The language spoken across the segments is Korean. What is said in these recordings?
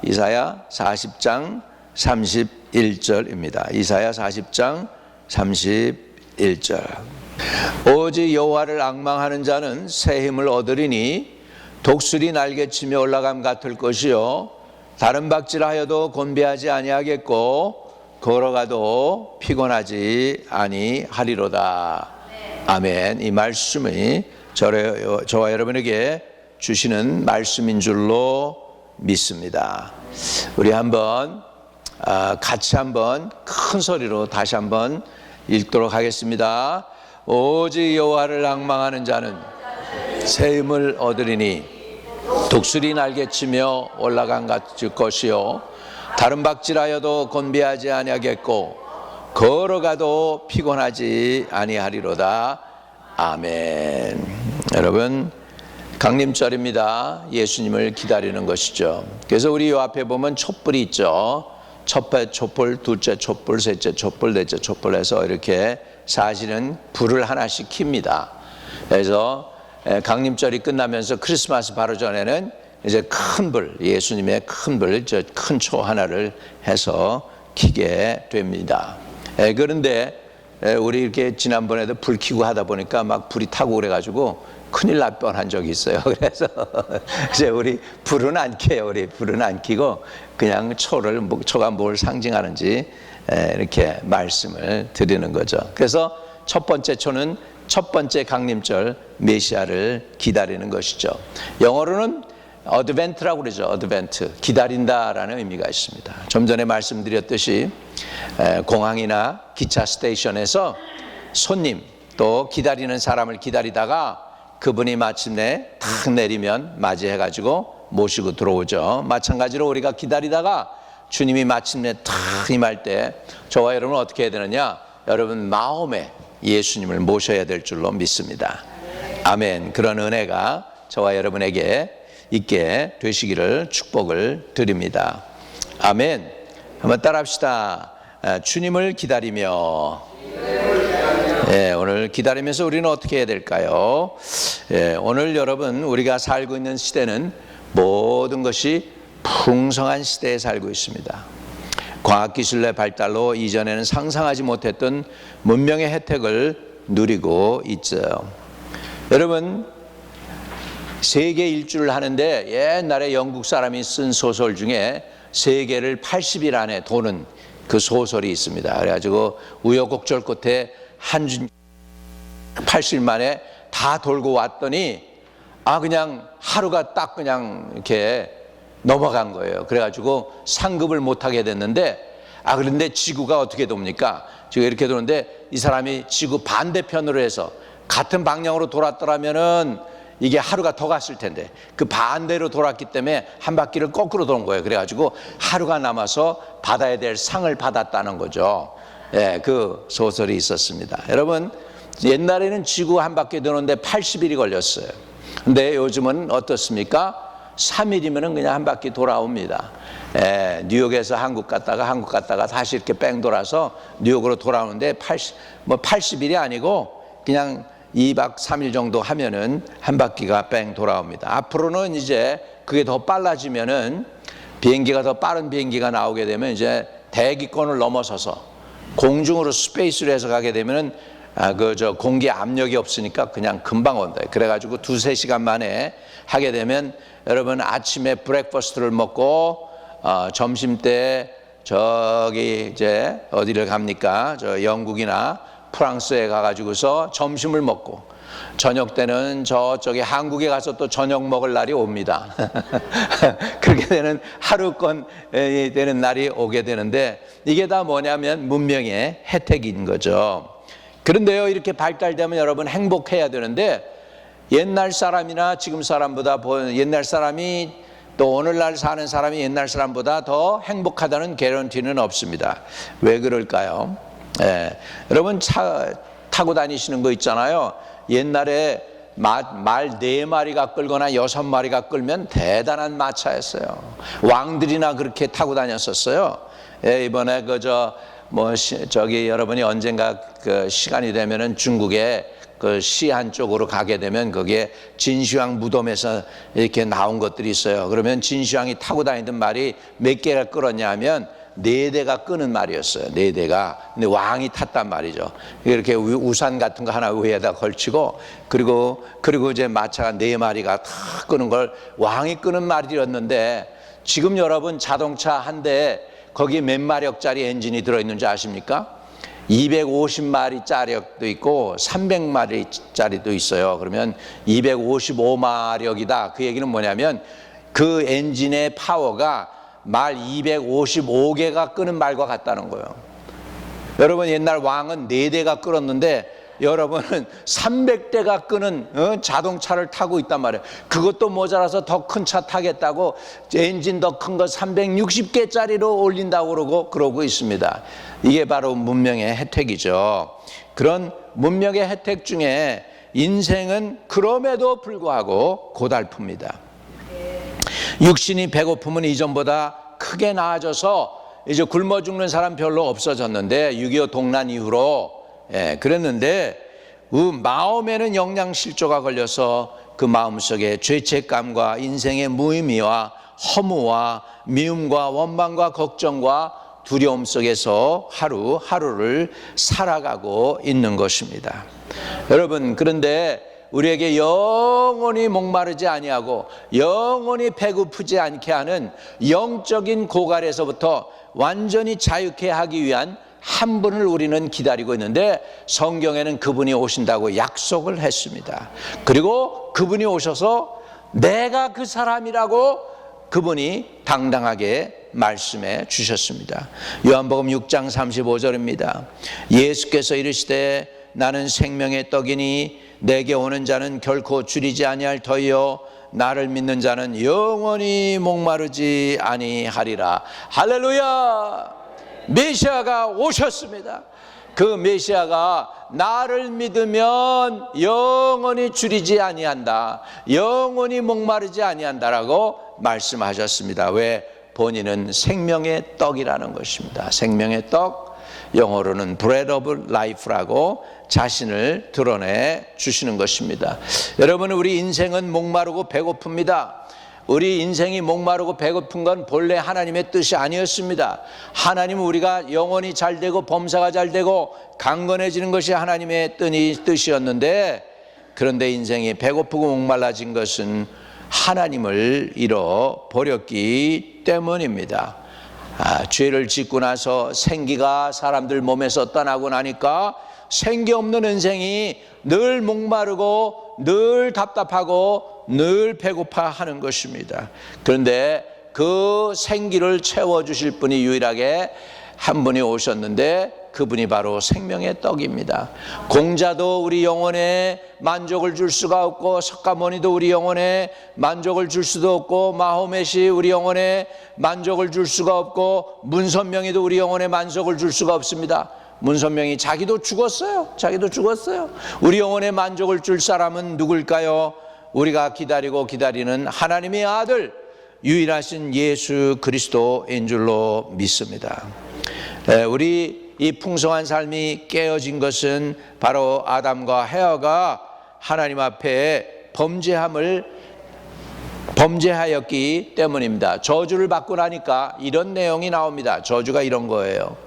이사야 40장 31절입니다. 이사야 40장 31절. 오직 여호와를 앙망하는 자는 새 힘을 얻으리니 독수리 날개치며 올라감 같을 것이요 다른 박질하여도 곤비하지 아니하겠고 걸어가도 피곤하지 아니하리로다. 아멘. 이 말씀이 저와 여러분에게 주시는 말씀인 줄로 믿습니다. 우리 한번 같이 한번 큰 소리로 다시 한번 읽도록 하겠습니다. 오직 여호와를 앙망하는 자는 새 힘을 얻으리니 독수리 날개치며 올라간 같을 것이요 다른 박질하여도 곤비하지 아니하겠고 걸어가도 피곤하지 아니하리로다. 아멘. 여러분, 강림절입니다. 예수님을 기다리는 것이죠. 그래서 우리 요 앞에 보면 촛불이 있죠. 첫째 촛불, 둘째 촛불, 셋째 촛불, 넷째 촛불 해서 이렇게 사실은 불을 하나씩 킵니다. 그래서 강림절이 끝나면서 크리스마스 바로 전에는 이제 큰 불, 예수님의 큰 불, 큰 초 하나를 해서 켜게 됩니다. 그런데 우리 이렇게 지난번에도 불 켜고 하다 보니까 막 불이 타고 그래가지고 큰일 날 뻔한 적이 있어요. 그래서 이제 우리 불은 안 켜요. 우리 불은 안 켜고 그냥 초가 뭘 상징하는지 이렇게 말씀을 드리는 거죠. 그래서 첫 번째 초는 첫 번째 강림절 메시아를 기다리는 것이죠. 영어로는 어드벤트라고 그러죠. 어드벤트, 기다린다라는 의미가 있습니다. 좀 전에 말씀드렸듯이 공항이나 기차 스테이션에서 손님 또 기다리는 사람을 기다리다가 그분이 마침내 탁 내리면 맞이해가지고 모시고 들어오죠. 마찬가지로 우리가 기다리다가 주님이 마침내 탁 임할 때 저와 여러분은 어떻게 해야 되느냐? 여러분 마음에 예수님을 모셔야 될 줄로 믿습니다. 아멘. 그런 은혜가 저와 여러분에게 있게 되시기를 축복을 드립니다. 아멘. 한번 따라합시다. 주님을 기다리며. 오늘 기다리면서 우리는 어떻게 해야 될까요? 오늘 여러분 우리가 살고 있는 시대는 모든 것이 풍성한 시대에 살고 있습니다. 과학기술의 발달로 이전에는 상상하지 못했던 문명의 혜택을 누리고 있죠. 여러분 세계 일주를 하는데 옛날에 영국 사람이 쓴 소설 중에 세계를 80일 안에 도는 그 소설이 있습니다. 그래가지고 우여곡절 끝에 80일 만에 다 돌고 왔더니 그냥 하루가 딱 그냥 이렇게 넘어간 거예요. 그래가지고 상급을 못하게 됐는데 그런데 지구가 어떻게 돕니까? 지금 이렇게 도는데 이 사람이 지구 반대편으로 해서 같은 방향으로 돌았더라면은 이게 하루가 더 갔을 텐데 그 반대로 돌았기 때문에 한 바퀴를 거꾸로 도는 거예요. 그래가지고 하루가 남아서 받아야 될 상을 받았다는 거죠. 그 소설이 있었습니다. 여러분 옛날에는 지구 한 바퀴 도는데 80일이 걸렸어요. 근데 요즘은 어떻습니까? 3일이면 그냥 한 바퀴 돌아옵니다. 뉴욕에서 한국 갔다가 다시 이렇게 뺑 돌아서 뉴욕으로 돌아오는데 80일이 아니고 그냥 2박 3일 정도 하면은 한 바퀴가 뺑 돌아옵니다. 앞으로는 이제 그게 더 빨라지면은 비행기가 더 빠른 비행기가 나오게 되면 이제 대기권을 넘어서서 공중으로 스페이스로 해서 가게 되면은 공기 압력이 없으니까 그냥 금방 온다. 그래가지고 2-3시간 만에 하게 되면 여러분 아침에 브렉퍼스트를 먹고 점심 때 저기 이제 어디를 갑니까? 저 영국이나 프랑스에 가가지고서 점심을 먹고 저녁 때는 저쪽에 한국에 가서 또 저녁 먹을 날이 옵니다. 그렇게 되는 하루권 되는 날이 오게 되는데 이게 다 뭐냐면 문명의 혜택인 거죠. 그런데요 이렇게 발달되면 여러분 행복해야 되는데 옛날 사람이나 지금 사람보다 옛날 사람이 또 오늘날 사는 사람이 옛날 사람보다 더 행복하다는 개런티는 없습니다. 왜 그럴까요? 여러분 차 타고 다니시는 거 있잖아요. 옛날에 말 4마리가 끌거나 6마리가 끌면 대단한 마차였어요. 왕들이나 그렇게 타고 다녔었어요. 이번에 저기 여러분이 언젠가 그 시간이 되면은 중국에 그 시안 쪽으로 가게 되면 거기에 진시황 무덤에서 이렇게 나온 것들이 있어요. 그러면 진시황이 타고 다니던 말이 몇 개가 끌었냐 하면 4대가 끄는 말이었어요. 4대가. 근데 왕이 탔단 말이죠. 이렇게 우산 같은 거 하나 위에다 걸치고 그리고 이제 마차가 4마리가 탁 끄는 걸 왕이 끄는 말이었는데, 지금 여러분 자동차 한 대에 거기 몇 마력짜리 엔진이 들어있는지 아십니까? 250마리짜리도 있고 300마리짜리도 있어요. 그러면 255마력이다. 그 얘기는 뭐냐면 그 엔진의 파워가 말 255개가 끄는 말과 같다는 거예요. 여러분, 옛날 왕은 4대가 끌었는데 여러분은 300대가 끄는 자동차를 타고 있단 말이에요. 그것도 모자라서 더 큰 차 타겠다고 엔진 더 큰 거 360개짜리로 올린다고 그러고 있습니다. 이게 바로 문명의 혜택이죠. 그런 문명의 혜택 중에 인생은 그럼에도 불구하고 고달픕니다. 육신이 배고픔은 이전보다 크게 나아져서 이제 굶어 죽는 사람 별로 없어졌는데, 6.25 동란 이후로 그랬는데 마음에는 영양실조가 걸려서 그 마음속에 죄책감과 인생의 무의미와 허무와 미움과 원망과 걱정과 두려움 속에서 하루하루를 살아가고 있는 것입니다. 여러분, 그런데 우리에게 영원히 목마르지 아니하고 영원히 배고프지 않게 하는 영적인 고갈에서부터 완전히 자유케 하기 위한 한 분을 우리는 기다리고 있는데, 성경에는 그분이 오신다고 약속을 했습니다. 그리고 그분이 오셔서 내가 그 사람이라고 그분이 당당하게 말씀해 주셨습니다. 요한복음 6장 35절입니다. 예수께서 이르시되 나는 생명의 떡이니 내게 오는 자는 결코 줄이지 아니할 터이요 나를 믿는 자는 영원히 목마르지 아니하리라. 할렐루야! 메시아가 오셨습니다. 그 메시아가 나를 믿으면 영원히 줄이지 아니한다, 영원히 목마르지 아니한다라고 말씀하셨습니다. 왜? 본인은 생명의 떡이라는 것입니다. 생명의 떡, 영어로는 Bread of Life라고 자신을 드러내 주시는 것입니다. 여러분, 우리 인생은 목마르고 배고픕니다. 우리 인생이 목마르고 배고픈 건 본래 하나님의 뜻이 아니었습니다. 하나님은 우리가 영혼이 잘 되고 범사가 잘 되고 강건해지는 것이 하나님의 뜻이었는데, 그런데 인생이 배고프고 목말라진 것은 하나님을 잃어버렸기 때문입니다. 죄를 짓고 나서 생기가 사람들 몸에서 떠나고 나니까 생기 없는 인생이 늘 목마르고 늘 답답하고 늘 배고파하는 것입니다. 그런데 그 생기를 채워주실 분이 유일하게 한 분이 오셨는데, 그분이 바로 생명의 떡입니다. 공자도 우리 영혼에 만족을 줄 수가 없고, 석가모니도 우리 영혼에 만족을 줄 수도 없고, 마호멧이 우리 영혼에 만족을 줄 수가 없고, 문선명이도 우리 영혼에 만족을 줄 수가 없습니다. 문선명이 자기도 죽었어요. 우리 영혼에 만족을 줄 사람은 누굴까요? 우리가 기다리는 하나님의 아들, 유일하신 예수 그리스도인 줄로 믿습니다. 우리 이 풍성한 삶이 깨어진 것은 바로 아담과 헤아가 하나님 앞에 범죄하였기 때문입니다. 저주를 받고 나니까 이런 내용이 나옵니다. 저주가 이런 거예요.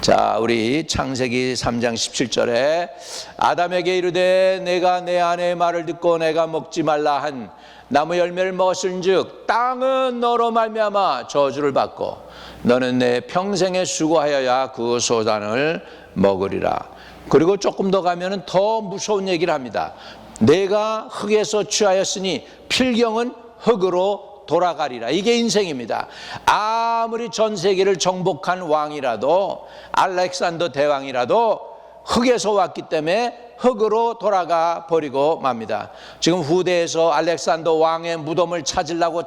자, 우리 창세기 3장 17절에 아담에게 이르되 내가 내 아내의 말을 듣고 내가 먹지 말라 한 나무 열매를 먹었은즉 땅은 너로 말미암아 저주를 받고 너는 내 평생에 수고하여야 그 소산을 먹으리라. 그리고 조금 더 가면은 더 무서운 얘기를 합니다. 내가 흙에서 취하였으니 필경은 흙으로 돌아가리라. 이게 인생입니다. 아무리 전 세계를 정복한 왕이라도, 알렉산더 대왕이라도 흙에서 왔기 때문에 흙으로 돌아가 버리고 맙니다. 지금 후대에서 알렉산더 왕의 무덤을 찾으려고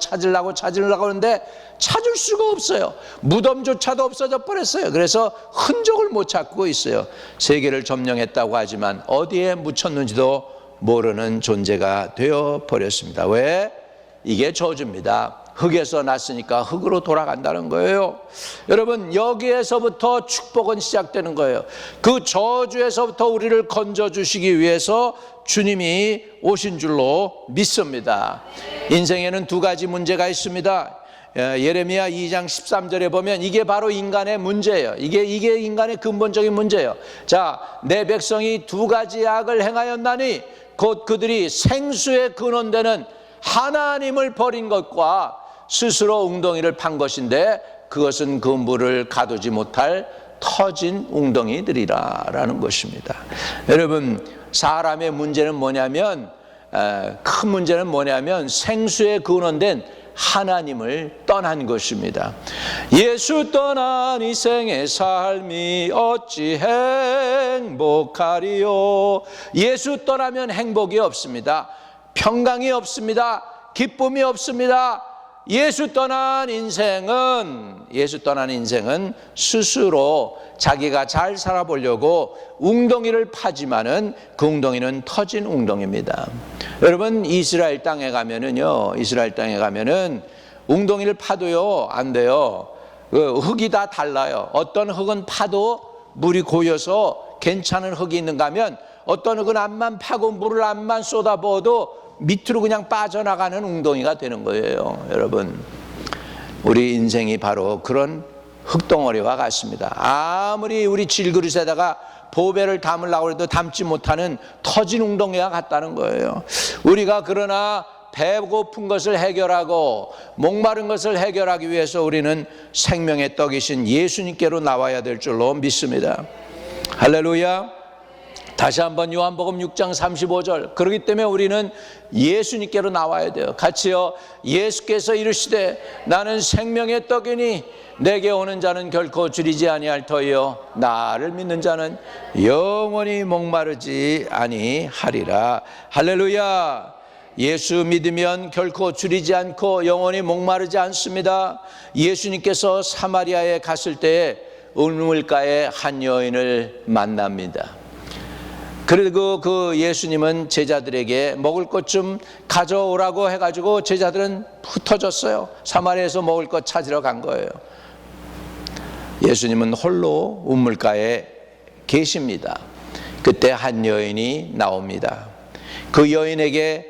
하는데 찾을 수가 없어요. 무덤조차도 없어져 버렸어요. 그래서 흔적을 못 찾고 있어요. 세계를 점령했다고 하지만 어디에 묻혔는지도 모르는 존재가 되어 버렸습니다. 왜? 이게 저주입니다. 흙에서 났으니까 흙으로 돌아간다는 거예요. 여러분, 여기에서부터 축복은 시작되는 거예요. 그 저주에서부터 우리를 건져주시기 위해서 주님이 오신 줄로 믿습니다. 인생에는 두 가지 문제가 있습니다. 예레미야 2장 13절에 보면 이게 바로 인간의 문제예요. 이게 인간의 근본적인 문제예요. 자, 내 백성이 두 가지 악을 행하였나니 곧 그들이 생수의 근원되는 하나님을 버린 것과 스스로 웅덩이를 판 것인데 그것은 그 물을 가두지 못할 터진 웅덩이들이라 라는 것입니다. 여러분, 사람의 문제는 뭐냐면, 큰 문제는 뭐냐면 생수의 근원된 하나님을 떠난 것입니다. 예수 떠난 이 생의 삶이 어찌 행복하리요. 예수 떠나면 행복이 없습니다. 평강이 없습니다. 기쁨이 없습니다. 예수 떠난 인생은 스스로 자기가 잘 살아보려고 웅덩이를 파지만은 그 웅덩이는 터진 웅덩이입니다. 여러분, 이스라엘 땅에 가면은 웅덩이를 파도요 안 돼요. 흙이 다 달라요. 어떤 흙은 파도 물이 고여서 괜찮은 흙이 있는가 하면 어떤 흙은 암만 파고 물을 암만 쏟아부어도 밑으로 그냥 빠져나가는 웅덩이가 되는 거예요. 여러분, 우리 인생이 바로 그런 흙덩어리와 같습니다. 아무리 우리 질그릇에다가 보배를 담으려고 해도 담지 못하는 터진 웅덩이와 같다는 거예요. 우리가 그러나 배고픈 것을 해결하고 목마른 것을 해결하기 위해서 우리는 생명의 떡이신 예수님께로 나와야 될 줄로 믿습니다. 할렐루야. 다시 한번 요한복음 6장 35절. 그렇기 때문에 우리는 예수님께로 나와야 돼요. 같이요. 예수께서 이르시되 나는 생명의 떡이니 내게 오는 자는 결코 줄이지 아니할 터이요 나를 믿는 자는 영원히 목마르지 아니하리라. 할렐루야. 예수 믿으면 결코 줄이지 않고 영원히 목마르지 않습니다. 예수님께서 사마리아에 갔을 때에 우물가에 한 여인을 만납니다. 그리고 그 예수님은 제자들에게 먹을 것 좀 가져오라고 해가지고 제자들은 흩어졌어요. 사마리아에서 먹을 것 찾으러 간 거예요. 예수님은 홀로 우물가에 계십니다. 그때 한 여인이 나옵니다. 그 여인에게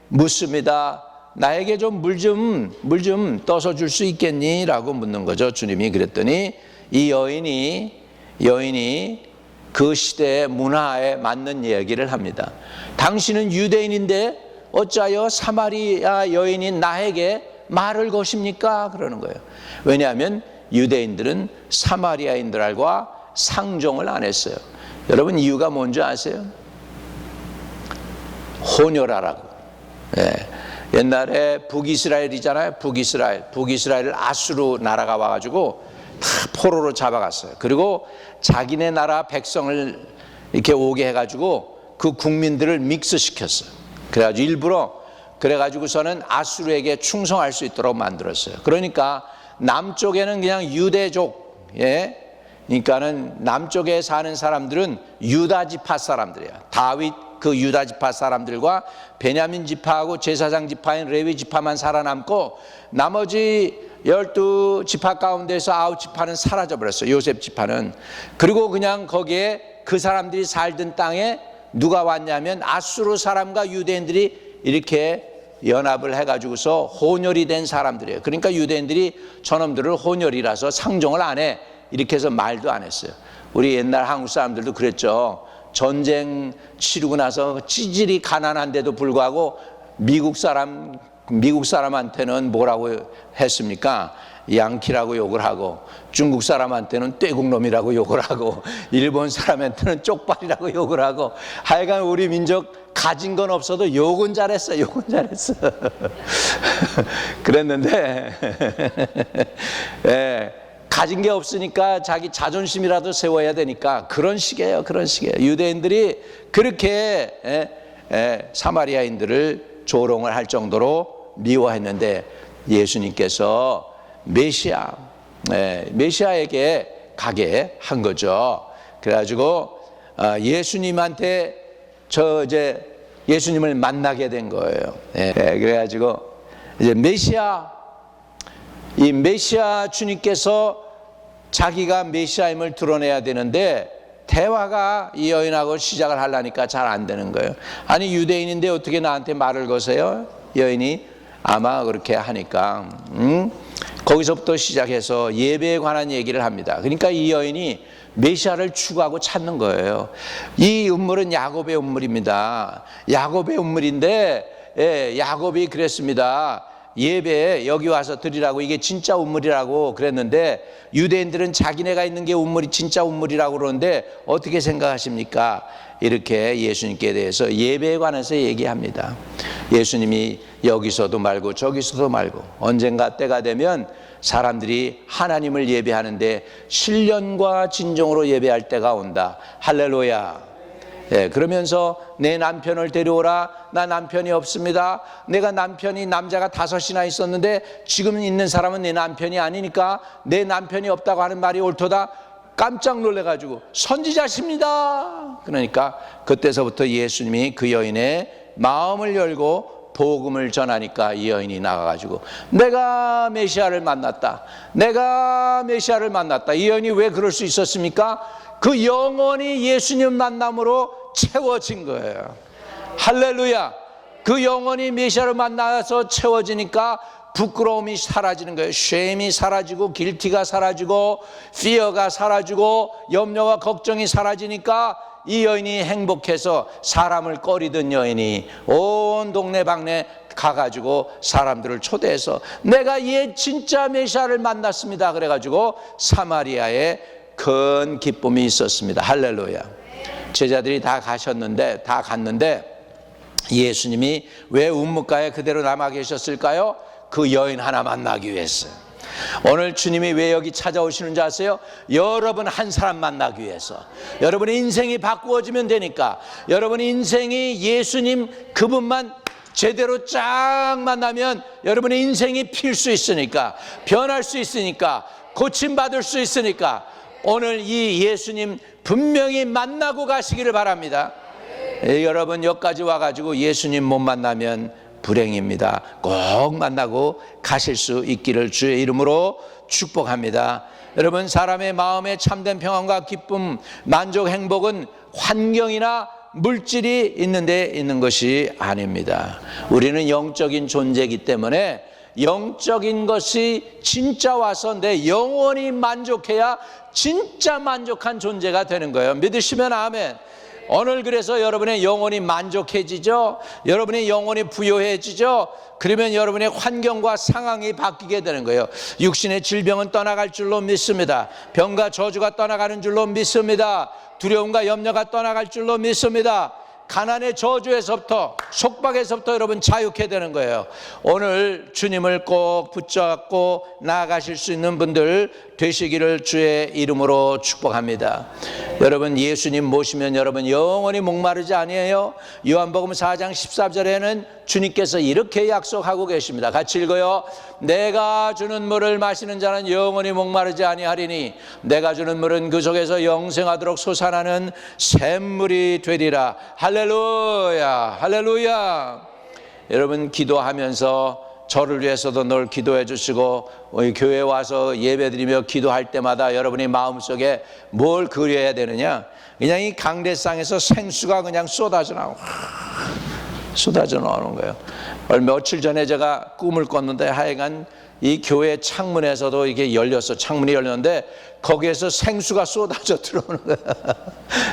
묻습니다. 나에게 좀 물 좀 떠서 줄 수 있겠니? 라고 묻는 거죠. 주님이 그랬더니 이 여인이 그 시대의 문화에 맞는 얘기를 합니다. 당신은 유대인인데 어찌하여 사마리아 여인인 나에게 말을 거십니까? 그러는 거예요. 왜냐하면 유대인들은 사마리아인들과 상종을 안 했어요. 여러분, 이유가 뭔지 아세요? 혼혈하라고. 옛날에 북이스라엘이잖아요. 북이스라엘을 아수르 나라가 와가지고 다 포로로 잡아갔어요. 그리고 자기네 나라 백성을 이렇게 오게 해가지고 그 국민들을 믹스시켰어요. 그래가지고 일부러 그래가지고서는 아수르에게 충성할 수 있도록 만들었어요. 그러니까 남쪽에는 그냥 유대족, 그러니까는 남쪽에 사는 사람들은 유다 지파 사람들이에요. 다윗 그 유다 지파 사람들과 베냐민 지파하고 제사장 지파인 레위 지파만 살아남고 나머지 12지파 가운데서 9지파는 사라져버렸어요. 요셉 지파는. 그리고 그냥 거기에 그 사람들이 살던 땅에 누가 왔냐면 아수르 사람과 유대인들이 이렇게 연합을 해가지고서 혼혈이 된 사람들이에요. 그러니까 유대인들이 저놈들을 혼혈이라서 상종을 안 해. 이렇게 해서 말도 안 했어요. 우리 옛날 한국 사람들도 그랬죠. 전쟁 치르고 나서 찌질이 가난한데도 불구하고 미국 사람한테는 뭐라고 했습니까? 양키라고 욕을 하고, 중국 사람한테는 떼국놈이라고 욕을 하고, 일본 사람한테는 쪽발이라고 욕을 하고, 하여간 우리 민족 가진 건 없어도 욕은 잘했어. 그랬는데 가진 게 없으니까 자기 자존심이라도 세워야 되니까 그런 식이에요. 유대인들이 그렇게 사마리아인들을 조롱을 할 정도로 미워했는데 예수님께서 메시아에게 가게 한 거죠. 그래가지고 예수님한테 예수님을 만나게 된 거예요. 그래가지고 이제 메시아 이 메시아 주님께서 자기가 메시아임을 드러내야 되는데 대화가 이 여인하고 시작을 하려니까 잘 안 되는 거예요. 아니 유대인인데 어떻게 나한테 말을 거세요? 여인이 아마 그렇게 하니까 거기서부터 시작해서 예배에 관한 얘기를 합니다. 그러니까 이 여인이 메시아를 추구하고 찾는 거예요. 이 음물은 야곱의 음물입니다. 야곱의 음물인데 야곱이 그랬습니다. 예배에 여기 와서 드리라고, 이게 진짜 운물이라고 그랬는데 유대인들은 자기네가 있는 게 운물이 진짜 운물이라고 그러는데 어떻게 생각하십니까? 이렇게 예수님께 대해서 예배에 관해서 얘기합니다. 예수님이 여기서도 말고 저기서도 말고 언젠가 때가 되면 사람들이 하나님을 예배하는데 신령과 진정으로 예배할 때가 온다. 할렐루야. 그러면서 내 남편을 데려오라. 나 남편이 없습니다. 내가 남편이 남자가 5이나 있었는데 지금 있는 사람은 내 남편이 아니니까 내 남편이 없다고 하는 말이 옳도다. 깜짝 놀래가지고 선지자십니다. 그러니까 그때서부터 예수님이 그 여인의 마음을 열고 복음을 전하니까 이 여인이 나가가지고 내가 메시아를 만났다. 내가 메시아를 만났다. 이 여인이 왜 그럴 수 있었습니까? 그 영혼이 예수님 만남으로 채워진 거예요. 할렐루야. 그 영혼이 메시아를 만나서 채워지니까 부끄러움이 사라지는 거예요. 쉐임이 사라지고 길티가 사라지고 피어가 사라지고 염려와 걱정이 사라지니까 이 여인이 행복해서 사람을 꺼리던 여인이 온 동네방네 가가지고 사람들을 초대해서 내가 얘 진짜 메시아를 만났습니다. 그래가지고 사마리아에 큰 기쁨이 있었습니다. 할렐루야. 제자들이 다 갔는데 예수님이 왜 운무가에 그대로 남아 계셨을까요? 그 여인 하나 만나기 위해서. 오늘 주님이 왜 여기 찾아오시는지 아세요? 여러분 한 사람 만나기 위해서. 여러분의 인생이 바꾸어지면 되니까. 여러분의 인생이 예수님 그분만 제대로 쫙 만나면 여러분의 인생이 필 수 있으니까, 변할 수 있으니까, 고침받을 수 있으니까 오늘 이 예수님 분명히 만나고 가시기를 바랍니다. 여러분 여기까지 와가지고 예수님 못 만나면 불행입니다. 꼭 만나고 가실 수 있기를 주의 이름으로 축복합니다. 여러분 사람의 마음에 참된 평안과 기쁨, 만족, 행복은 환경이나 물질이 있는 데 있는 것이 아닙니다. 우리는 영적인 존재이기 때문에 영적인 것이 진짜 와서 내 영혼이 만족해야 진짜 만족한 존재가 되는 거예요. 믿으시면 아멘. 오늘 그래서 여러분의 영혼이 만족해지죠. 여러분의 영혼이 부요해지죠. 그러면 여러분의 환경과 상황이 바뀌게 되는 거예요. 육신의 질병은 떠나갈 줄로 믿습니다. 병과 저주가 떠나가는 줄로 믿습니다. 두려움과 염려가 떠나갈 줄로 믿습니다. 가난의 저주에서부터, 속박에서부터 여러분 자유케 되는 거예요. 오늘 주님을 꼭 붙잡고 나아가실 수 있는 분들 되시기를 주의 이름으로 축복합니다. 여러분 예수님 모시면 여러분 영원히 목마르지 아니에요. 요한복음 4장 14절에는 주님께서 이렇게 약속하고 계십니다. 같이 읽어요. 내가 주는 물을 마시는 자는 영원히 목마르지 아니하리니 내가 주는 물은 그 속에서 영생하도록 솟아나는 샘물이 되리라. 할렐루야, 할렐루야. 여러분 기도하면서 저를 위해서도 늘 기도해 주시고 교회에 와서 예배드리며 기도할 때마다 여러분이 마음속에 뭘 그려야 되느냐? 그냥 이 강대상에서 생수가 그냥 쏟아져 나오는 거예요. 며칠 전에 제가 꿈을 꿨는데 하여간 이 교회 창문에서도 이게 열렸어. 창문이 열렸는데 거기에서 생수가 쏟아져 들어오는 거야.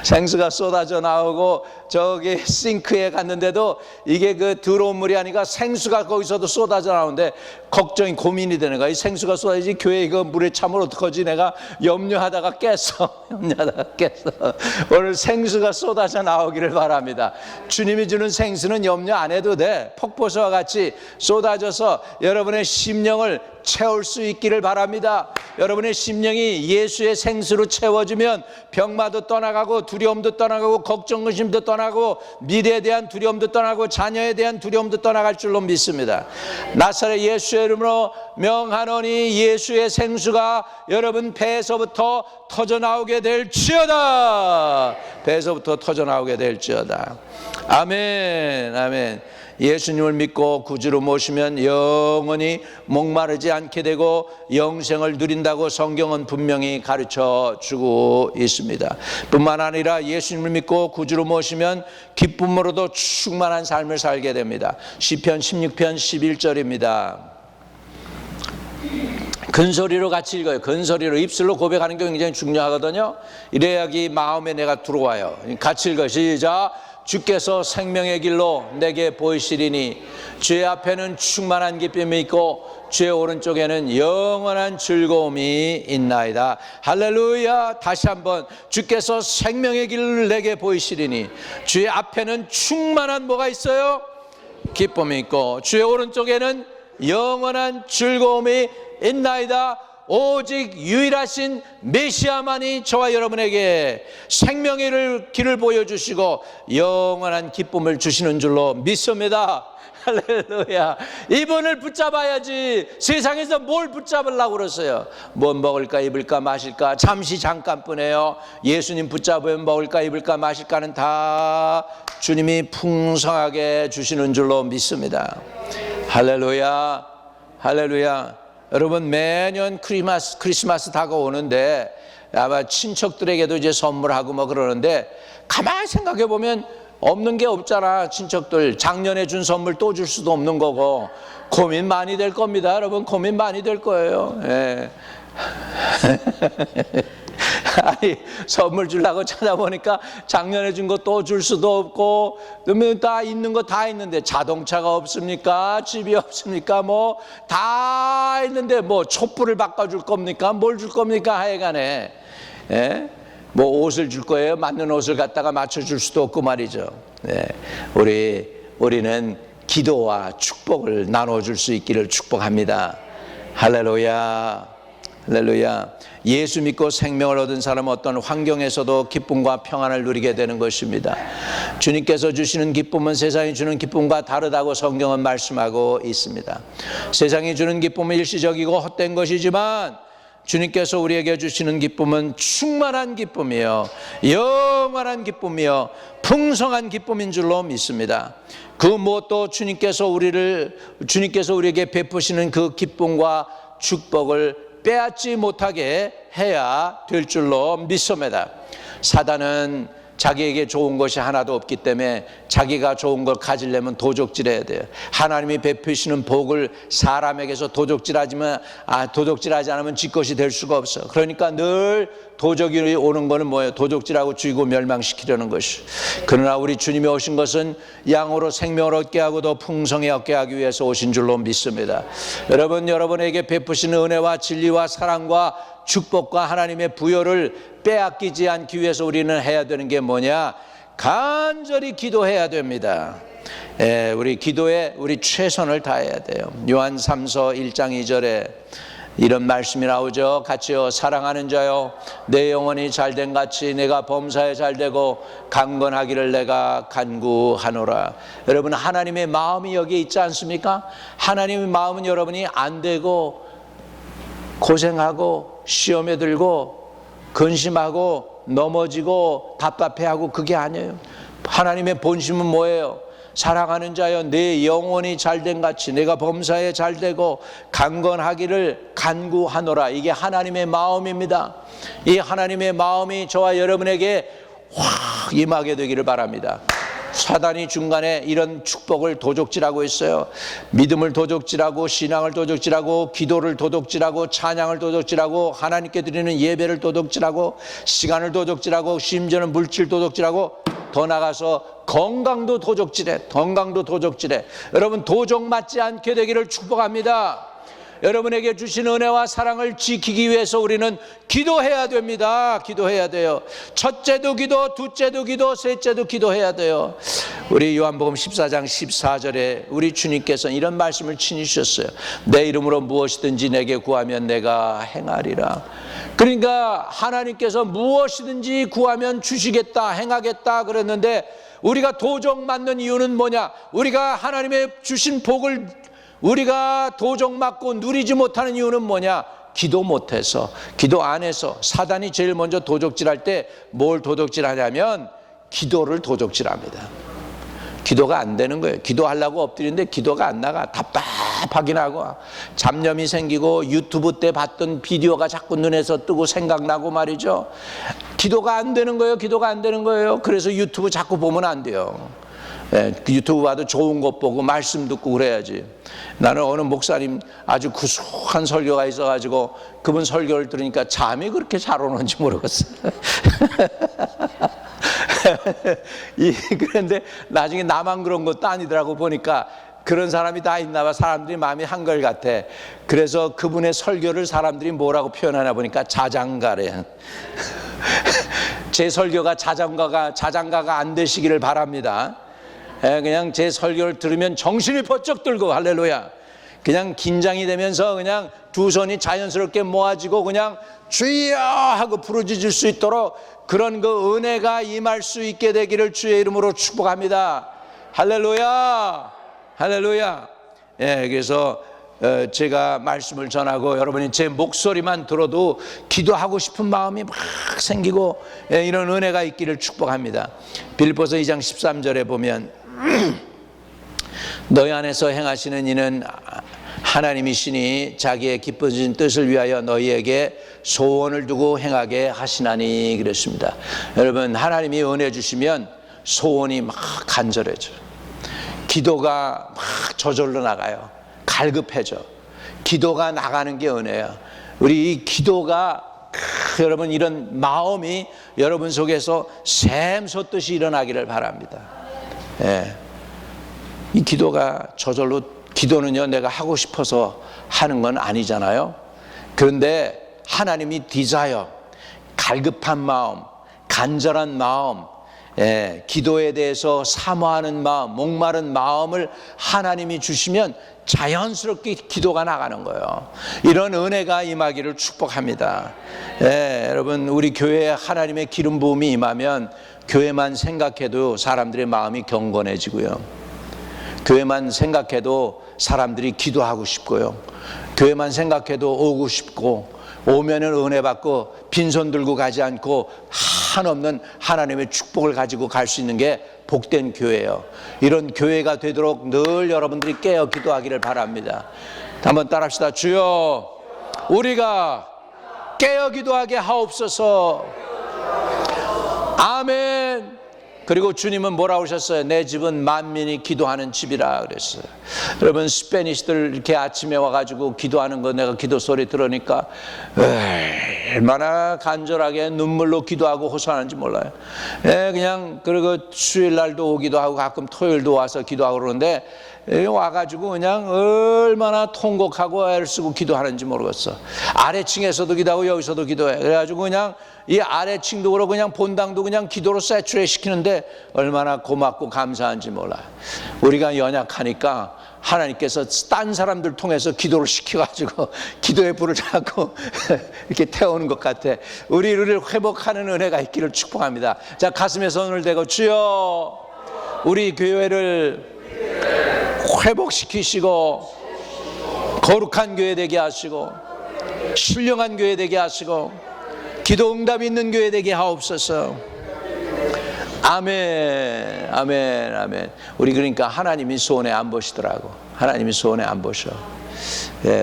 생수가 쏟아져 나오고 저기 싱크에 갔는데도 이게 그 더러운 물이 아니라 생수가 거기서도 쏟아져 나오는데 걱정이 고민이 되는 거야. 이 생수가 쏟아지지 교회 이거 물에 차면 어떡하지? 내가 염려하다가 깼어. 오늘 생수가 쏟아져 나오기를 바랍니다. 주님이 주는 생수는 염려 안 해도 돼. 폭포수와 같이 쏟아져서 여러분의 심령을 채울 수 있기를 바랍니다. 여러분의 심령이 예수의 생수로 채워지면 병마도 떠나가고 두려움도 떠나가고 걱정 근심도 떠나고 미래에 대한 두려움도 떠나고 자녀에 대한 두려움도 떠나갈 줄로 믿습니다. 나사렛 예수의 이름으로 명하노니 예수의 생수가 여러분 배에서부터 터져나오게 될지어다. 배에서부터 터져나오게 될지어다. 아멘, 아멘. 예수님을 믿고 구주로 모시면 영원히 목마르지 않게 되고 영생을 누린다고 성경은 분명히 가르쳐 주고 있습니다. 뿐만 아니라 예수님을 믿고 구주로 모시면 기쁨으로도 충만한 삶을 살게 됩니다. 시편 16편 11절입니다. 근소리로 같이 읽어요. 근소리로, 입술로 고백하는 게 굉장히 중요하거든요. 이래야지 마음에 내가 들어와요. 같이 읽어요. 시작. 주께서 생명의 길로 내게 보이시리니 주의 앞에는 충만한 기쁨이 있고 주의 오른쪽에는 영원한 즐거움이 있나이다. 할렐루야. 다시 한번, 주께서 생명의 길을 내게 보이시리니 주의 앞에는 충만한 뭐가 있어요? 기쁨이 있고 주의 오른쪽에는 영원한 즐거움이 있나이다. 오직 유일하신 메시아만이 저와 여러분에게 생명의 길을 보여주시고 영원한 기쁨을 주시는 줄로 믿습니다. 할렐루야. 이분을 붙잡아야지. 세상에서 뭘 붙잡으려고 그러세요? 뭐 먹을까 입을까 마실까 잠시 잠깐뿐이에요. 예수님 붙잡으면 먹을까 입을까 마실까는 다 주님이 풍성하게 주시는 줄로 믿습니다. 할렐루야. 할렐루야. 여러분, 매년 크리스마스 다가오는데 아마 친척들에게도 이제 선물하고 뭐 그러는데 가만히 생각해 보면 없는 게 없잖아. 친척들 작년에 준 선물 또 줄 수도 없는 거고 고민 많이 될 겁니다. 여러분, 고민 많이 될 거예요. 예. 아니, 선물 주려고 찾아보니까 작년에 준 거 또 줄 수도 없고, 그러면 다 있는 거 다 있는데 자동차가 없습니까? 집이 없습니까? 뭐 다 있는데 뭐 촛불을 바꿔줄 겁니까? 뭘 줄 겁니까? 하여간에 예? 뭐 옷을 줄 거예요? 맞는 옷을 갖다가 맞춰줄 수도 없고 말이죠. 예. 우리는 기도와 축복을 나눠줄 수 있기를 축복합니다. 할렐루야. 할렐루야. 예수 믿고 생명을 얻은 사람은 어떤 환경에서도 기쁨과 평안을 누리게 되는 것입니다. 주님께서 주시는 기쁨은 세상이 주는 기쁨과 다르다고 성경은 말씀하고 있습니다. 세상이 주는 기쁨은 일시적이고 헛된 것이지만 주님께서 우리에게 주시는 기쁨은 충만한 기쁨이요, 영원한 기쁨이요, 풍성한 기쁨인 줄로 믿습니다. 그 무엇도 주님께서 우리에게 베푸시는 그 기쁨과 축복을 빼앗지 못하게 해야 될 줄로 믿습니다. 사단은 자기에게 좋은 것이 하나도 없기 때문에 자기가 좋은 걸 가지려면 도적질해야 돼요. 하나님이 베푸시는 복을 사람에게서 도적질하지 않으면 지 것이 될 수가 없어. 그러니까 늘 도적이 오는 거는 뭐예요? 도적질하고 죽이고 멸망시키려는 것이. 그러나 우리 주님이 오신 것은 양으로 생명을 얻게 하고 더 풍성히 얻게 하기 위해서 오신 줄로 믿습니다. 여러분에게 베푸시는 은혜와 진리와 사랑과 축복과 하나님의 부여를 빼앗기지 않기 위해서 우리는 해야 되는 게 뭐냐? 간절히 기도해야 됩니다. 우리 기도에 우리 최선을 다해야 돼요. 요한 3서 1장 2절에 이런 말씀이 나오죠. 같이요. 사랑하는 자요, 내 영혼이 잘된 같이 내가 범사에 잘되고 강건하기를 내가 간구하노라. 여러분, 하나님의 마음이 여기에 있지 않습니까? 하나님의 마음은 여러분이 안 되고 고생하고 시험에 들고 근심하고 넘어지고 답답해하고 그게 아니에요. 하나님의 본심은 뭐예요? 사랑하는 자여, 내 영혼이 잘된 같이 내가 범사에 잘되고 강건하기를 간구하노라. 이게 하나님의 마음입니다. 이 하나님의 마음이 저와 여러분에게 확 임하게 되기를 바랍니다. 사단이 중간에 이런 축복을 도적질하고 있어요. 믿음을 도적질하고 신앙을 도적질하고 기도를 도적질하고 찬양을 도적질하고 하나님께 드리는 예배를 도적질하고 시간을 도적질하고 심지어는 물질 도적질하고 더 나가서 건강도 도적질해. 여러분, 도적 맞지 않게 되기를 축복합니다. 여러분에게 주신 은혜와 사랑을 지키기 위해서 우리는 기도해야 됩니다. 기도해야 돼요. 첫째도 기도, 둘째도 기도, 셋째도 기도해야 돼요. 우리 요한복음 14장 14절에 우리 주님께서 이런 말씀을 친히 주셨어요. 내 이름으로 무엇이든지 내게 구하면 내가 행하리라. 그러니까 하나님께서 무엇이든지 구하면 주시겠다, 행하겠다 그랬는데 우리가 도적 맞는 이유는 뭐냐? 우리가 하나님의 주신 복을 우리가 도적 맞고 누리지 못하는 이유는 뭐냐? 기도 못해서, 기도 안 해서. 사단이 제일 먼저 도적질할 때 뭘 도적질하냐면 기도를 도적질합니다. 기도가 안 되는 거예요. 기도하려고 엎드리는데 기도가 안 나가. 답답하긴 하고 잡념이 생기고 유튜브 때 봤던 비디오가 자꾸 눈에서 뜨고 생각나고 말이죠. 기도가 안 되는 거예요. 기도가 안 되는 거예요. 그래서 유튜브 자꾸 보면 안 돼요. 예, 유튜브 봐도 좋은 것 보고 말씀 듣고 그래야지. 나는 어느 목사님 아주 구수한 설교가 있어가지고 그분 설교를 들으니까 잠이 그렇게 잘 오는지 모르겠어요. 그런데 나중에 나만 그런 것도 아니더라고. 보니까 그런 사람이 다 있나 봐. 사람들이 마음이 한결 같아. 그래서 그분의 설교를 사람들이 뭐라고 표현하나 보니까 자장가래. 제 설교가 자장가가 안 되시기를 바랍니다. 그냥 제 설교를 들으면 정신이 번쩍 들고 할렐루야. 그냥 긴장이 되면서 그냥 두 손이 자연스럽게 모아지고 그냥 주여 하고 부르짖을 수 있도록 그런 그 은혜가 임할 수 있게 되기를 주의 이름으로 축복합니다. 할렐루야, 할렐루야. 예, 그래서 제가 말씀을 전하고 여러분이 제 목소리만 들어도 기도하고 싶은 마음이 막 생기고 이런 은혜가 있기를 축복합니다. 빌립보서 2장 13절에 보면 너희 안에서 행하시는 이는 하나님이시니 자기의 기뻐진 뜻을 위하여 너희에게 소원을 두고 행하게 하시나니 그랬습니다. 여러분, 하나님이 은혜 주시면 소원이 막 간절해져. 기도가 막 저절로 나가요. 갈급해져. 기도가 나가는 게 은혜야. 우리 이 기도가 여러분 이런 마음이 여러분 속에서 샘솟듯이 일어나기를 바랍니다. 예. 이 기도가 저절로, 기도는요 내가 하고 싶어서 하는 건 아니잖아요. 그런데 하나님이 디자이어, 갈급한 마음, 간절한 마음, 기도에 대해서 사모하는 마음, 목마른 마음을 하나님이 주시면 자연스럽게 기도가 나가는 거예요. 이런 은혜가 임하기를 축복합니다. 여러분, 우리 교회에 하나님의 기름 부음이 임하면 교회만 생각해도 사람들의 마음이 경건해지고요. 교회만 생각해도 사람들이 기도하고 싶고요. 교회만 생각해도 오고 싶고, 오면은 은혜 받고 빈손 들고 가지 않고 한없는 하나님의 축복을 가지고 갈 수 있는 게 복된 교회예요. 이런 교회가 되도록 늘 여러분들이 깨어 기도하기를 바랍니다. 한번 따라합시다. 주여, 우리가 깨어 기도하게 하옵소서. 아멘. 그리고 주님은 뭐라고 하셨어요? 내 집은 만민이 기도하는 집이라 그랬어요. 여러분, 스페니시들 이렇게 아침에 와가지고 기도하는 거 내가 기도 소리 들으니까 얼마나 간절하게 눈물로 기도하고 호소하는지 몰라요. 그냥 그리고 수요일날도 오기도 하고 가끔 토요일도 와서 기도하고 그러는데 와가지고 그냥 얼마나 통곡하고 애를 쓰고 기도하는지 모르겠어. 아래층에서도 기도하고 여기서도 기도해. 그래가지고 그냥 이 아래층도 그렇고 그냥 본당도 그냥 기도로 세추레 시키는데 얼마나 고맙고 감사한지 몰라요. 우리가 연약하니까 하나님께서 딴 사람들 통해서 기도를 시켜가지고 기도의 불을 자꾸 이렇게 태우는 것 같아. 우리를 회복하는 은혜가 있기를 축복합니다. 자, 가슴에 손을 대고 주여, 우리 교회를 회복시키시고 거룩한 교회 되게 하시고 신령한 교회 되게 하시고 기도 응답이 있는 교회 되게 하옵소서. 아멘, 아멘, 아멘. 우리 그러니까 하나님이 손에 안 보시더라고. 하나님이 손에 안 보셔.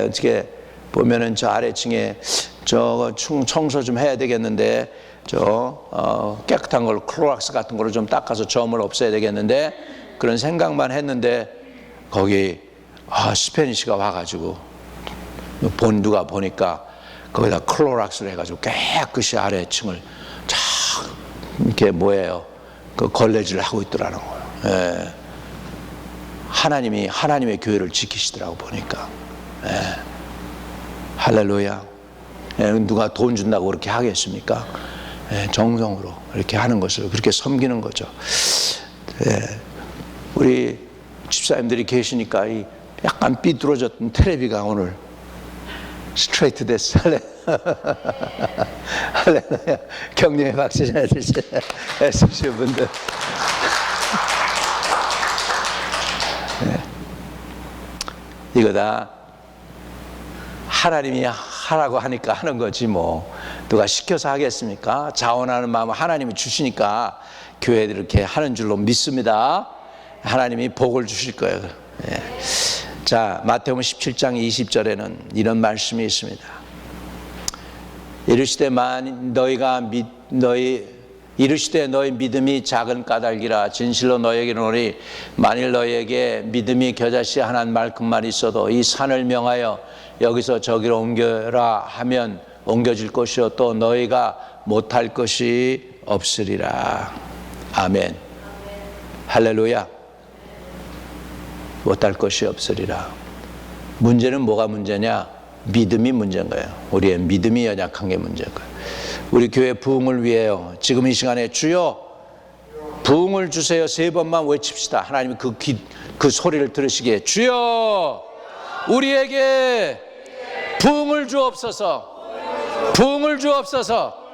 어떻게 보면은 저 아래층에 저 청소 좀 해야 되겠는데 깨끗한 걸로 클로락스 같은 걸로 좀 닦아서 점을 없애야 되겠는데 그런 생각만 했는데 거기 스페니시가 와가지고 누가 보니까 거기다 클로락스를 해가지고 깨끗이 아래층을 쫙 이렇게 그 걸레질을 하고 있더라는 거예요. 하나님의 교회를 지키시더라고 보니까. 할렐루야. 누가 돈 준다고 그렇게 하겠습니까? 정성으로 이렇게 하는 것을 그렇게 섬기는 거죠. 우리 집사님들이 계시니까 이 약간 삐뚤어졌던 텔레비가 오늘 스트레이트 됐어. 할렐루야. 격려의 박수 좀 해주세요. 애쓰시는 분들. 이거 다 하나님이 하라고 하니까 하는 거지 뭐 누가 시켜서 하겠습니까? 자원하는 마음을 하나님이 주시니까 교회들 이렇게 하는 줄로 믿습니다. 하나님이 복을 주실 거예요. 예. 자, 마태복음 17장 20절에는 이런 말씀이 있습니다. 이르시되 너희 믿음이 작은 까닭이라 진실로 너희에게 이르노니 만일 너희에게 믿음이 겨자씨 하나만큼만 있어도 이 산을 명하여 여기서 저기로 옮겨라 하면 옮겨질 것이요 또 너희가 못할 것이 없으리라. 아멘. 할렐루야. 못할 것이 없으리라. 문제는 뭐가 문제냐? 믿음이 문제인 거예요. 우리의 믿음이 연약한 게 문제인 거예요. 우리 교회 부흥을 위해요. 지금 이 시간에 주여 부흥을 주세요. 3번만 외칩시다. 하나님이 그 소리를 들으시기에 주여 우리에게 부흥을 주옵소서. 부흥을 주옵소서.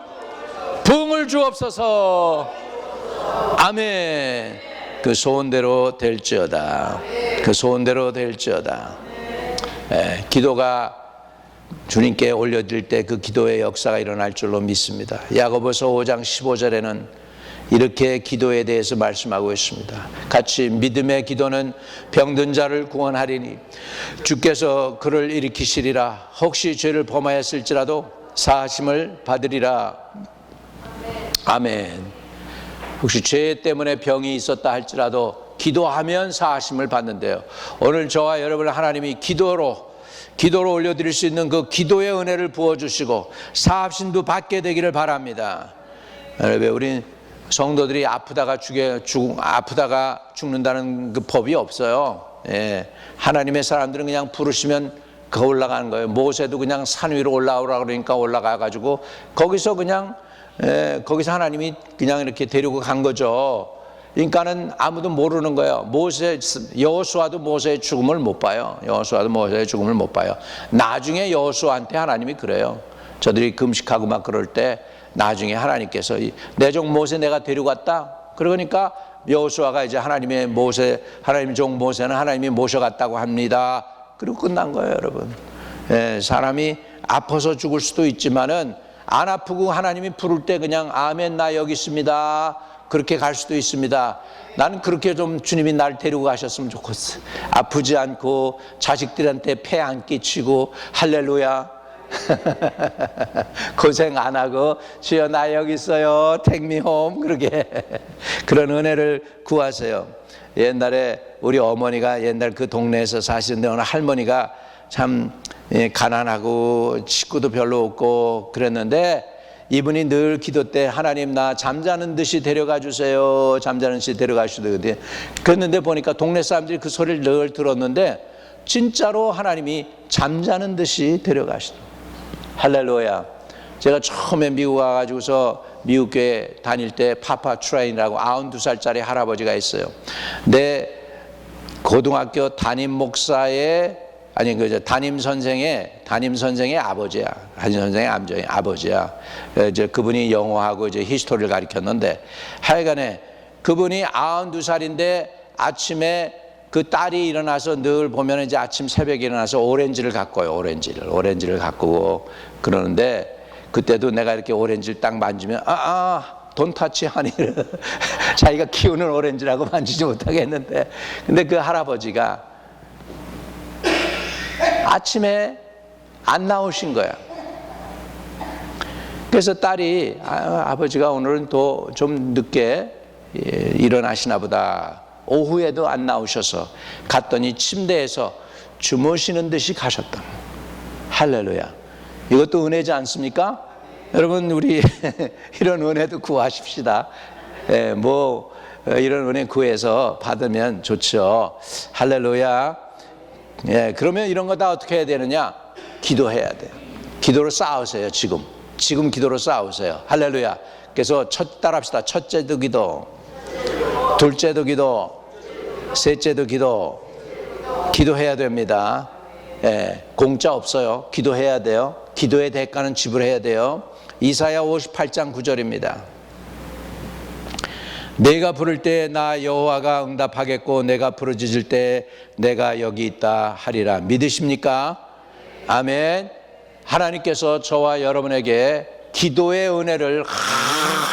부흥을 주옵소서. 아멘. 그 소원대로 될지어다. 그 소원대로 될지어다. 기도가 주님께 올려드릴 때 그 기도의 역사가 일어날 줄로 믿습니다. 야고보서 5장 15절에는 이렇게 기도에 대해서 말씀하고 있습니다. 같이 믿음의 기도는 병든 자를 구원하리니 주께서 그를 일으키시리라. 혹시 죄를 범하였을지라도 사하심을 받으리라. 아멘. 혹시 죄 때문에 병이 있었다 할지라도 기도하면 사하심을 받는데요. 오늘 저와 여러분 하나님이 기도로 올려드릴 수 있는 그 기도의 은혜를 부어주시고 사합심도 받게 되기를 바랍니다. 왜 우리 성도들이 아프다가 죽는다는 그 법이 없어요. 예. 하나님의 사람들은 그냥 부르시면 그 올라가는 거예요. 모세도 그냥 산 위로 올라오라 그러니까 올라가가지고 거기서 하나님이 그냥 이렇게 데리고 간 거죠. 그러니까는 아무도 모르는 거예요. 여호수아도 모세의 죽음을 못 봐요. 여호수아도 모세의 죽음을 못 봐요. 나중에 여호수아한테 하나님이 그래요. 저들이 금식하고 막 그럴 때 나중에 하나님께서 내 종 모세 내가 데리고 갔다. 그러니까 여호수아가 이제 하나님 종 모세는 하나님이 모셔갔다고 합니다. 그리고 끝난 거예요, 여러분. 예, 사람이 아파서 죽을 수도 있지만은 안 아프고 하나님이 부를 때 그냥 아멘 나 여기 있습니다. 그렇게 갈 수도 있습니다. 나는 그렇게 좀 주님이 날 데리고 가셨으면 좋겠어. 아프지 않고 자식들한테 폐 안 끼치고 할렐루야. 고생 안 하고 주여 나 여기 있어요. Take me home. 그러게 그런 은혜를 구하세요. 옛날에 우리 어머니가 옛날 그 동네에서 사시는데 어느 할머니가 참 가난하고 식구도 별로 없고 그랬는데 이분이 늘 기도 때 하나님 나 잠자는 듯이 데려가 주세요. 잠자는 듯이 데려가 주시거든요. 그랬는데 보니까 동네 사람들이 그 소리를 늘 들었는데 진짜로 하나님이 잠자는 듯이 데려가시더라고요. 할렐루야. 제가 처음에 미국 와가지고서 미국 교회 다닐 때 파파 트레인이라고 92살짜리 할아버지가 있어요. 내 고등학교 담임 목사의 담임 선생의 아버지야. 담임 선생의 아버지야. 이제 그분이 영어하고 이제 히스토리를 가르쳤는데 하여간에 그분이 92살인데 아침에 그 딸이 일어나서 늘 보면 이제 아침 새벽에 일어나서 오렌지를 가꿔요. 오렌지를 가꾸고 그러는데 그때도 내가 이렇게 오렌지를 딱 만지면 돈 타치 하니 자기가 키우는 오렌지라고 만지지 못하게 했는데 근데 그 할아버지가 아침에 안 나오신 거야. 그래서 딸이 아버지가 오늘은 또 좀 늦게 일어나시나 보다. 오후에도 안 나오셔서 갔더니 침대에서 주무시는 듯이 가셨다. 할렐루야. 이것도 은혜지 않습니까? 여러분 우리 이런 은혜도 구하십시다. 이런 은혜 구해서 받으면 좋죠. 할렐루야. 그러면 이런 거 다 어떻게 해야 되느냐? 기도해야 돼요. 기도로 싸우세요. 지금 기도로 싸우세요. 할렐루야. 그래서 따라합시다. 첫째도 기도, 둘째도 기도, 셋째도 기도. 기도해야 됩니다. 공짜 없어요. 기도해야 돼요. 기도의 대가는 지불해야 돼요. 이사야 58장 9절입니다. 내가 부를 때 나 여호와가 응답하겠고 내가 부르짖을 때 내가 여기 있다 하리라. 믿으십니까? 아멘. 하나님께서 저와 여러분에게 기도의 은혜를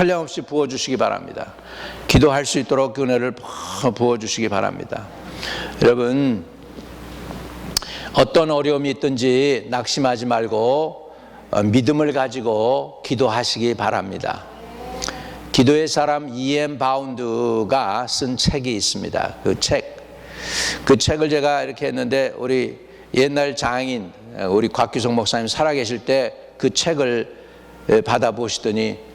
한량없이 부어주시기 바랍니다. 기도할 수 있도록 그 은혜를 부어주시기 바랍니다. 여러분, 어떤 어려움이 있든지 낙심하지 말고 믿음을 가지고 기도하시기 바랍니다. 기도의 사람 E.M. 바운드가 쓴 책이 있습니다. 그 책을 제가 이렇게 했는데, 우리 옛날 장인 우리 곽규성 목사님 살아계실 때 그 책을 받아보시더니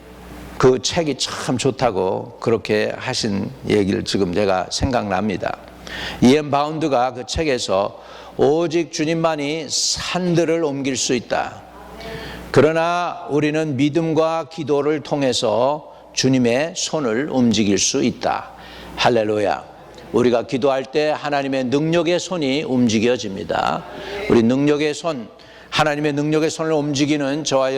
그 책이 참 좋다고 그렇게 하신 얘기를 지금 제가 생각납니다. E.M. 바운드가 그 책에서 오직 주님만이 산들을 옮길 수 있다. 그러나 우리는 믿음과 기도를 통해서 주님의 손을 움직일 수 있다. 할렐루야. 우리가 기도할 때 하나님의 능력의 손이 움직여집니다. 우리 능력의 손, 하나님의 능력의 손을 움직이는 저와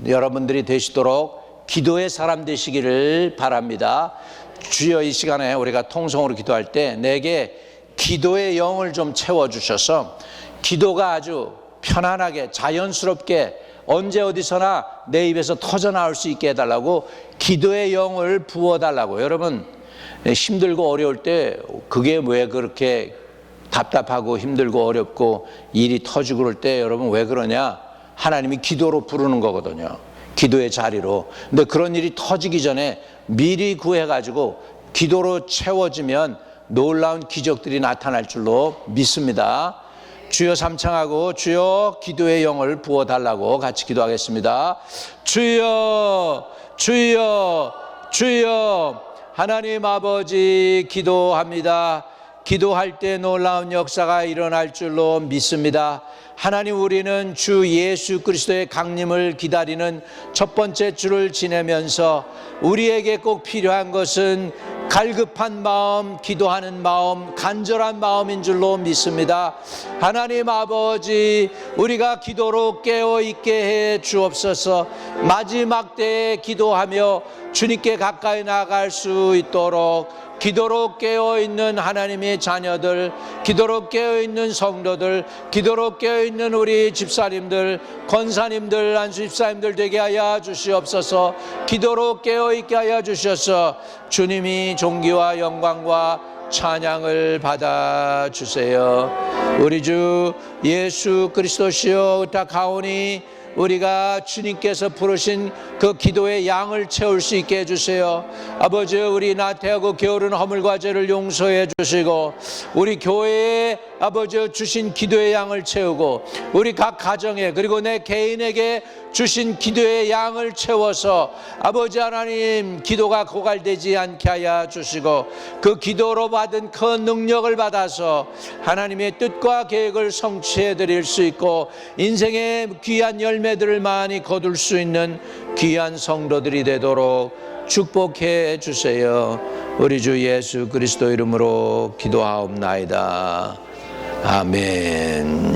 여러분들이 되시도록 기도의 사람 되시기를 바랍니다. 주여, 이 시간에 우리가 통성으로 기도할 때 내게 기도의 영을 좀 채워주셔서 기도가 아주 편안하게 자연스럽게 언제 어디서나 내 입에서 터져나올 수 있게 해달라고 기도의 영을 부어달라고. 여러분, 힘들고 어려울 때 그게 왜 그렇게 답답하고 힘들고 어렵고 일이 터지고 그럴 때 여러분 왜 그러냐? 하나님이 기도로 부르는 거거든요. 기도의 자리로. 근데 그런 일이 터지기 전에 미리 구해가지고 기도로 채워지면 놀라운 기적들이 나타날 줄로 믿습니다. 주여 삼창하고 주여 기도의 영을 부어달라고 같이 기도하겠습니다. 주여, 주여, 주여. 하나님 아버지, 기도합니다. 기도할 때 놀라운 역사가 일어날 줄로 믿습니다. 하나님, 우리는 주 예수 그리스도의 강림을 기다리는 첫 번째 주를 지내면서 우리에게 꼭 필요한 것은 갈급한 마음, 기도하는 마음, 간절한 마음인 줄로 믿습니다. 하나님 아버지, 우리가 기도로 깨어있게 해 주옵소서. 마지막 때에 기도하며 주님께 가까이 나갈 수 있도록 기도로 깨어있는 하나님의 자녀들, 기도로 깨어있는 성도들, 기도로 깨어있는 우리 집사님들, 권사님들, 안수집사님들 되게 하여 주시옵소서. 기도로 깨어있게 하여 주셔서 주님이 존귀와 영광과 찬양을 받아주세요. 우리 주 예수 그리스도시여 의탁하오니 우리가 주님께서 부르신 그 기도의 양을 채울 수 있게 해주세요. 아버지, 우리 나태하고 게으른 허물과 죄를 용서해 주시고 우리 교회에 아버지 주신 기도의 양을 채우고 우리 각 가정에 그리고 내 개인에게 주신 기도의 양을 채워서 아버지 하나님 기도가 고갈되지 않게 하여 주시고 그 기도로 받은 그 능력을 받아서 하나님의 뜻과 계획을 성취해 드릴 수 있고 인생의 귀한 열매들을 많이 거둘 수 있는 귀한 성도들이 되도록 축복해 주세요. 우리 주 예수 그리스도 이름으로 기도하옵나이다. 아멘.